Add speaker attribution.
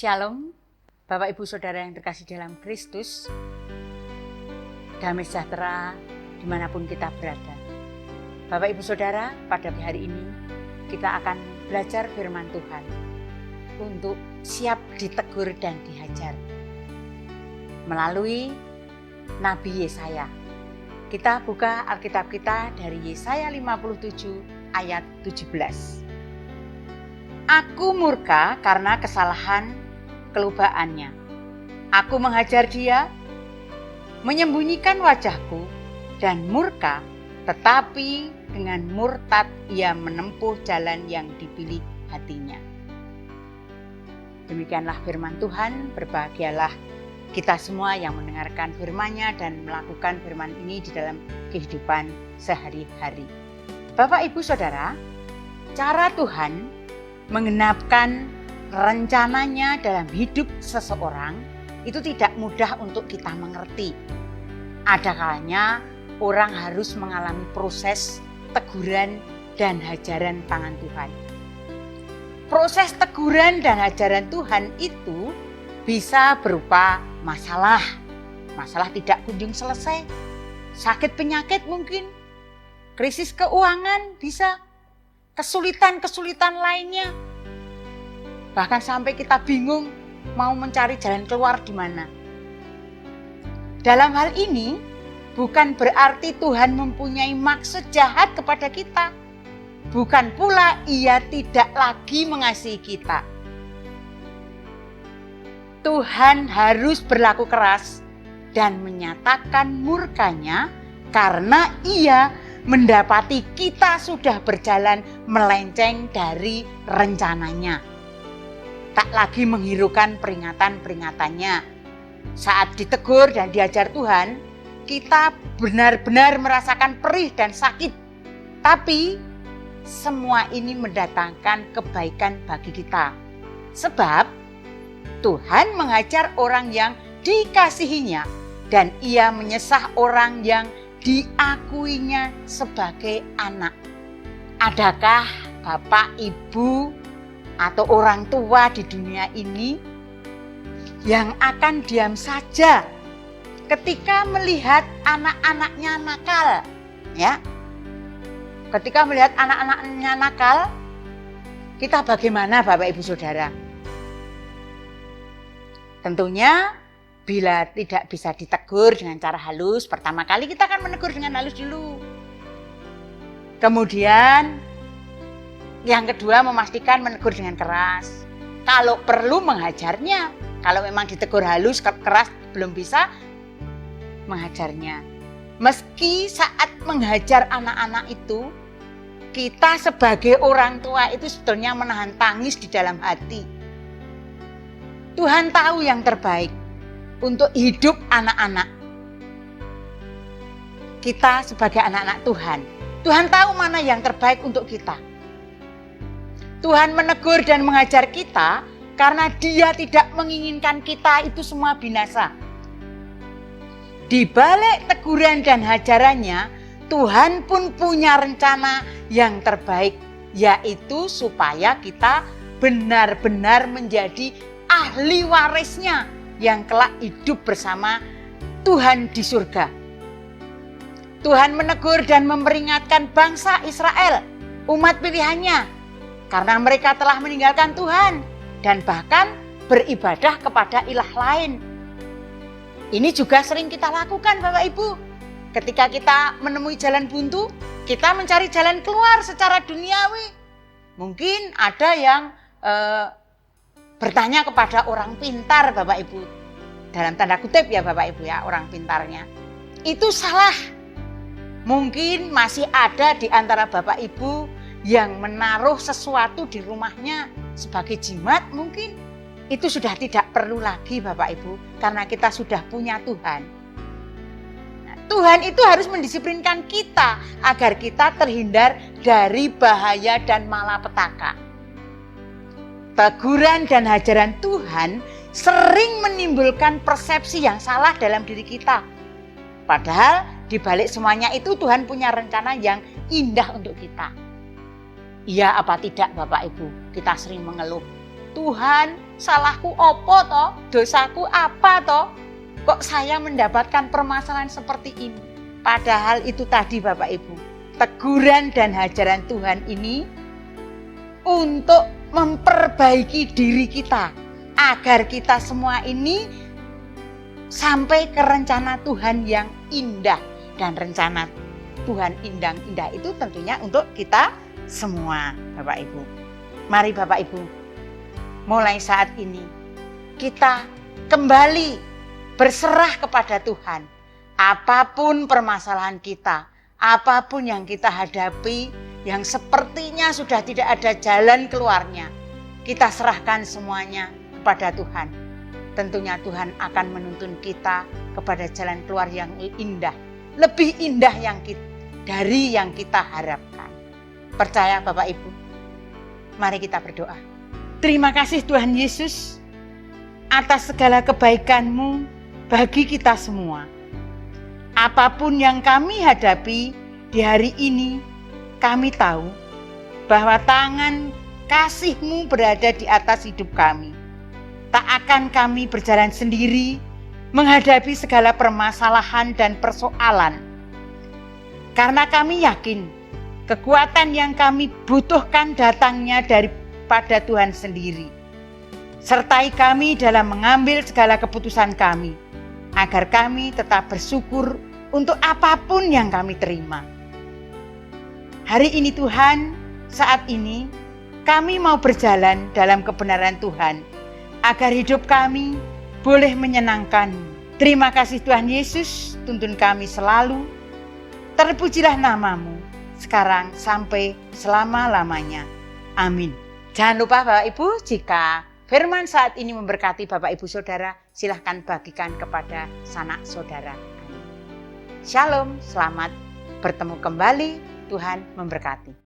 Speaker 1: Shalom, Bapak Ibu Saudara yang terkasih dalam Kristus, damai sejahtera dimanapun kita berada. Bapak Ibu Saudara, pada hari ini kita akan belajar firman Tuhan untuk siap ditegur dan dihajar melalui Nabi Yesaya. Kita buka Alkitab kita dari Yesaya 57 ayat 17. Aku murka karena kesalahan kelubaannya. Aku menghajar dia, menyembunyikan wajahku dan murka, tetapi dengan murtad ia menempuh jalan yang dipilih hatinya. Demikianlah firman Tuhan. Berbahagialah kita semua yang mendengarkan firman-Nya dan melakukan firman ini di dalam kehidupan sehari-hari. Bapak Ibu Saudara, cara Tuhan menggenapkan rencananya dalam hidup seseorang itu tidak mudah untuk kita mengerti. Ada kalanya orang harus mengalami proses teguran dan hajaran tangan Tuhan. Proses teguran dan hajaran Tuhan itu bisa berupa masalah tidak kunjung selesai, sakit penyakit mungkin, krisis keuangan bisa, kesulitan-kesulitan lainnya. Bahkan sampai kita bingung mau mencari jalan keluar di mana. Dalam hal ini bukan berarti Tuhan mempunyai maksud jahat kepada kita. Bukan pula Ia tidak lagi mengasihi kita. Tuhan harus berlaku keras dan menyatakan murkanya karena Ia mendapati kita sudah berjalan melenceng dari rencananya. Tak lagi menghiraukan peringatan-peringatannya. Saat ditegur dan diajar Tuhan, kita benar-benar merasakan perih dan sakit. Tapi semua ini mendatangkan kebaikan bagi kita. Sebab Tuhan mengajar orang yang dikasihinya dan Ia menyesah orang yang diakuinya sebagai anak. Adakah Bapak, Ibu, atau orang tua di dunia ini yang akan diam saja ketika melihat anak-anaknya nakal, ya? Ketika melihat anak-anaknya nakal, kita bagaimana Bapak Ibu Saudara? Tentunya bila tidak bisa ditegur dengan cara halus, pertama kali kita akan menegur dengan halus dulu. Kemudian yang kedua, memastikan menegur dengan keras. Kalau perlu menghajarnya. Kalau memang ditegur halus, keras belum bisa, menghajarnya. Meski saat menghajar anak-anak itu, kita sebagai orang tua itu sebetulnya menahan tangis di dalam hati. Tuhan tahu yang terbaik untuk hidup anak-anak. Kita sebagai anak-anak Tuhan, Tuhan tahu mana yang terbaik untuk kita. Tuhan menegur dan mengajar kita karena Dia tidak menginginkan kita itu semua binasa. Di balik teguran dan hajarannya, Tuhan pun punya rencana yang terbaik, yaitu supaya kita benar-benar menjadi ahli warisnya yang kelak hidup bersama Tuhan di surga. Tuhan menegur dan memperingatkan bangsa Israel, umat pilihannya, karena mereka telah meninggalkan Tuhan dan bahkan beribadah kepada ilah lain. Ini juga sering kita lakukan Bapak Ibu. Ketika kita menemui jalan buntu, kita mencari jalan keluar secara duniawi. Mungkin ada yang bertanya kepada orang pintar Bapak Ibu. Dalam tanda kutip ya Bapak Ibu ya, orang pintarnya. Itu salah. Mungkin masih ada di antara Bapak Ibu yang menaruh sesuatu di rumahnya sebagai jimat mungkin. Itu sudah tidak perlu lagi Bapak Ibu, karena kita sudah punya Tuhan. Nah, Tuhan itu harus mendisiplinkan kita agar kita terhindar dari bahaya dan malapetaka. Teguran dan hajaran Tuhan sering menimbulkan persepsi yang salah dalam diri kita. Padahal di balik semuanya itu Tuhan punya rencana yang indah untuk kita. Iya apa tidak Bapak Ibu, kita sering mengeluh, Tuhan salahku opo toh, dosaku apa toh, kok saya mendapatkan permasalahan seperti ini. Padahal itu tadi Bapak Ibu, teguran dan hajaran Tuhan ini untuk memperbaiki diri kita, agar kita semua ini sampai ke rencana Tuhan yang indah. Dan rencana Tuhan indah itu tentunya untuk kita semua Bapak Ibu. Mari Bapak Ibu, mulai saat ini kita kembali berserah kepada Tuhan. Apapun permasalahan kita, apapun yang kita hadapi, yang sepertinya sudah tidak ada jalan keluarnya, kita serahkan semuanya kepada Tuhan. Tentunya Tuhan akan menuntun kita kepada jalan keluar yang indah, lebih indah dari yang kita harapkan. Percaya Bapak Ibu? Mari kita berdoa. Terima kasih Tuhan Yesus atas segala kebaikan-Mu bagi kita semua. Apapun yang kami hadapi di hari ini, kami tahu bahwa tangan kasih-Mu berada di atas hidup kami. Tak akan kami berjalan sendiri menghadapi segala permasalahan dan persoalan. Karena kami yakin kekuatan yang kami butuhkan datangnya daripada Tuhan sendiri. Sertai kami dalam mengambil segala keputusan kami, agar kami tetap bersyukur untuk apapun yang kami terima. Hari ini Tuhan, saat ini kami mau berjalan dalam kebenaran Tuhan, agar hidup kami boleh menyenangkan-Mu. Terima kasih Tuhan Yesus, tuntun kami selalu. Terpujilah nama-Mu sekarang sampai selama-lamanya. Amin. Jangan lupa Bapak Ibu, jika firman saat ini memberkati Bapak Ibu Saudara, silahkan bagikan kepada sanak saudara. Shalom, selamat bertemu kembali. Tuhan memberkati.